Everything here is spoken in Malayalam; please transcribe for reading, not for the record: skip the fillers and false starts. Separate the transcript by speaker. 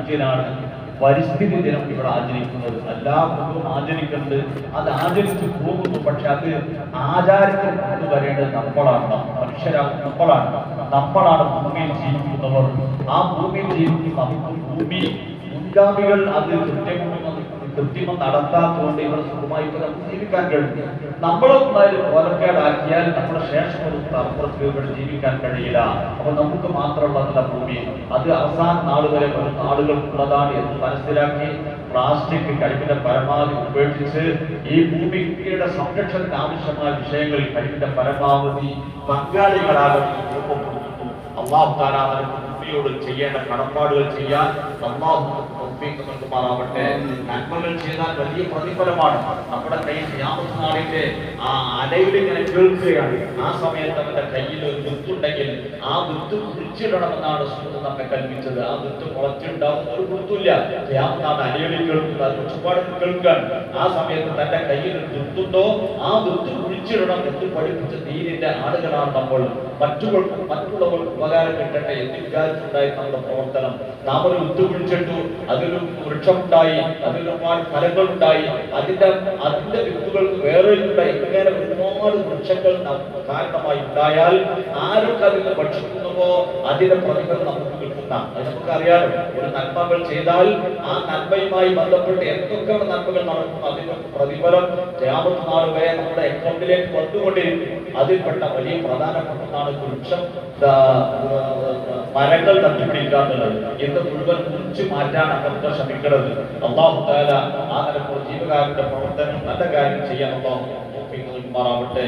Speaker 1: 5-നാണ് പരിസ്ഥിതി ദിനം ഇവിടെ ആചരിക്കുന്നത്. എല്ലാ കൊണ്ടും ആചരിക്കുന്നത്, അത് ആചരിച്ചു പോകുന്നു. പക്ഷെ അത് ആചാരത്തിൽ കൊണ്ടുവരേണ്ടത് നമ്മളാണ്, നമ്മളാണ് ഭൂമിയിൽ ജീവിക്കുന്നവർ. ആ ഭൂമിയിൽ ജീവിക്കുന്ന നമുക്ക് ഭൂമി മുൻഗാമികൾ അത് കൃത്രിമം നടത്താത്തതുകൊണ്ട് ഇവിടെ സുഖമായി നമുക്ക് ജീവിക്കാൻ കഴിയും. നമ്മളൊന്നായാലും കോലക്കേടാക്കിയാൽ നമ്മുടെ ശേഷം ഒരു തലമുറക്ക് ഇവിടെ ജീവിക്കാൻ കഴിയില്ല. അപ്പൊ നമുക്ക് മാത്രമുള്ള ഭൂമി അത് അവസാന നാൾ വരെ വരുന്ന ആളുകൾക്കുള്ളതാണ് എന്ന് മനസ്സിലാക്കി പ്ലാസ്റ്റിക് കഴിവിന്റെ പരമാവധി ഉപേക്ഷിച്ച് ഈ ഭൂമിയുടെ സംരക്ഷണത്തിന് ആവശ്യമായ വിഷയങ്ങളിൽ കഴിവിന്റെ പരമാവധി പങ്കാളികളാകുന്ന രൂപപ്പെടുത്തുന്നു. അല്ലാഹു തആല ഭൂമിയോട് ചെയ്യേണ്ട കടപ്പാടുകൾ ചെയ്യാൻ അല്ലാഹു നൽകുമാറാവട്ടെ. നന്മകൾ ചെയ്താൽ വലിയ പ്രതിഫലമാണ്. നമ്മുടെ കയ്യിൽ ഖിയാമത്ത് നാളിന്റെ ആ അലയിലിങ്ങനെ കേൾക്കുകയാണ്. ആ സമയത്ത് അവന്റെ കയ്യിൽ ഒരു വിത്തുണ്ടെങ്കിൽ ആ വിത്ത് കുഴിച്ചിടണമെന്നാണ് റസൂൽ നമ്മെ കൽപ്പിച്ചത്. ആ വിത്ത് മുളച്ചുണ്ടാവുന്ന ഒരു വിത്തുമില്ല. ഖിയാമത്ത് നാൾ അലയിൽ കേൾക്കുക, അത് ചുറ്റുപാട് കേൾക്കാൻ. ആ സമയത്ത് തന്റെ കയ്യിൽ ഒരു വിത്തുണ്ടോ ആ വിത്ത് കുഴിച്ചിടണം എന്ന് പഠിപ്പിച്ച ദീനിന്റെ ആളുകളാണ് നമ്മൾ. മറ്റുള്ളവർക്ക് ഉപകാരം കിട്ടട്ടെ എന്ന് വിചാരിച്ചുണ്ടായി നമ്മുടെ പ്രവർത്തനം. നാം ഒരു വിത്ത് കുഴിച്ചിട്ടു, അതിലൊരു വൃക്ഷമുണ്ടായി, അതിൽ ഒരുപാട് ഫലങ്ങളുണ്ടായി, അതിന്റെ വിത്തുകൾക്ക് വേറെ ഉണ്ടായി. ഇങ്ങനെ ഒരുപാട് വൃക്ഷങ്ങൾ കാരണമായി ഉണ്ടായാൽ ആരൊക്കെ അതിന് ഭക്ഷിക്കുന്നുവോ അതിന്റെ പ്രതിഫലം നമുക്ക് കിട്ടുന്ന. അത് നമുക്കറിയാലോ. ഒരു നന്മകൾ ചെയ്താൽ ആ നന്മയുമായി ബന്ധപ്പെട്ട് എന്തൊക്കെ നന്മകൾ നടക്കുന്നു അതിന്റെ പ്രതിഫലം ഖിയാമത്ത് നാൾ വരെ നമ്മുടെ അക്കൗണ്ടിലേക്ക് വന്നുകൊണ്ടിരിക്കും. അതിൽപ്പെട്ട വലിയ പ്രധാനപ്പെട്ടതാണ് വൃക്ഷം മരങ്ങൾ നട്ടുപിടിക്കാറുള്ളത്. ഇത് മുഴുവൻ മുറിച്ചു മാറ്റാൻ നമുക്ക് ശ്രമിക്കുന്നത്. അല്ലാഹു തആല ആ നിലക്കുള്ള ജീവകാരുടെ പ്രവർത്തനം നല്ല കാര്യം ചെയ്യാൻ അല്ലാഹു തൗഫീഖ് നൽകുമാറാവട്ടെ.